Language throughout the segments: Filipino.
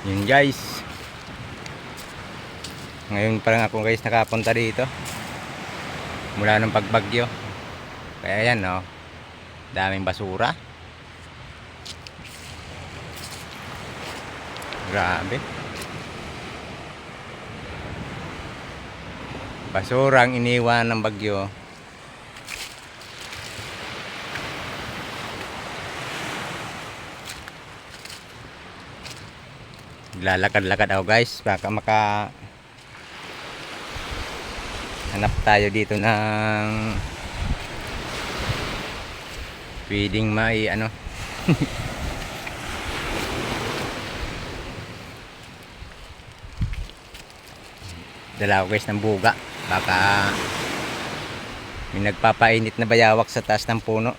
Yun guys, ngayon pa lang ako guys nakapunta dito mula ng pagbagyo. Kaya yan no, daming basura. Grabe, basura ang iniwan ng bagyo. Lalakad-lakad ako guys, baka hanap tayo dito ng pwedeng may ano. Dala ko guys ng buga, baka may nagpapainit na bayawak sa taas ng puno.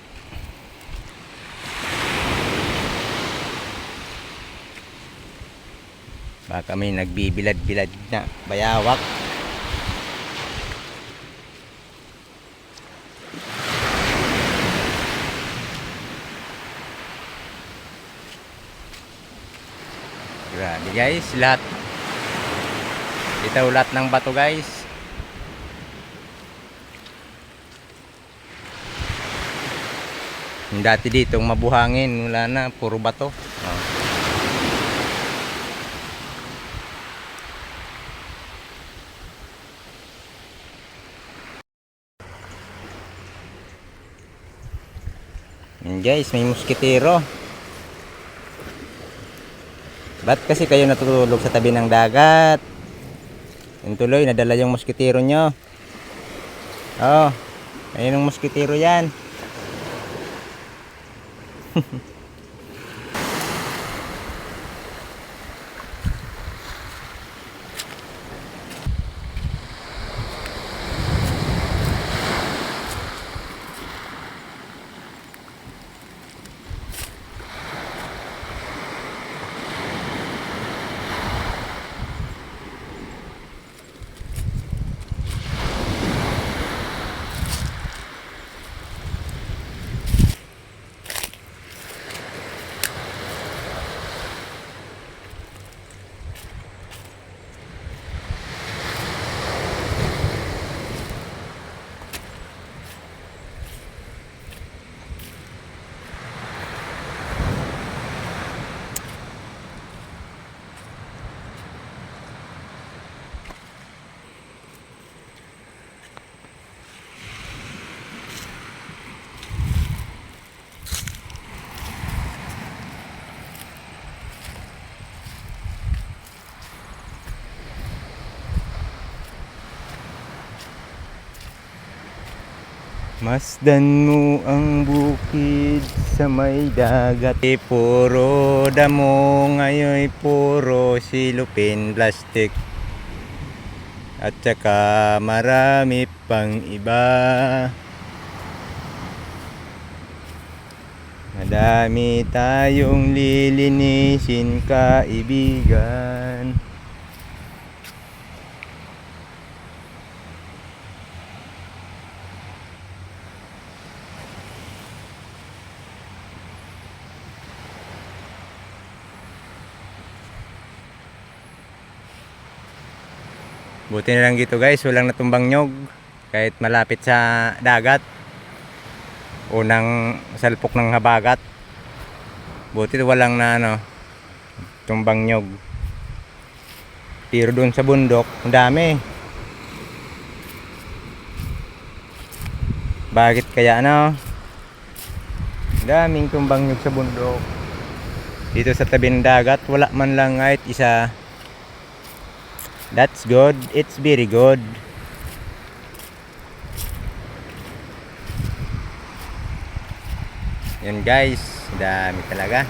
Baka may nagbibilad-bilad na bayawak. Grabe guys, lahat ito lahat ng bato guys. Yung dati dito mabuhangin, wala na, puro bato. Yan guys, may muskitero. Ba't kasi kayo natutulog sa tabi ng dagat? Yung tuloy, nadala yung muskitero nyo. Oh, ayun ang muskitero yan. Masdan mo ang bukid sa may dagat. Puro damo ngayon, puro silupin plastic. At saka marami pang iba. Madami tayong lilinisin kaibigan. Buti na lang dito guys, walang natumbang nyog kahit malapit sa dagat. Unang salpok ng habagat. Buti walang na tumbang nyog. Pero doon sa bundok, ang dami. Bakit kaya daming tumbang nyog sa bundok. Dito sa tabi ng dagat, wala man lang kahit isa. That's good. It's very good. Yan guys, dami talaga.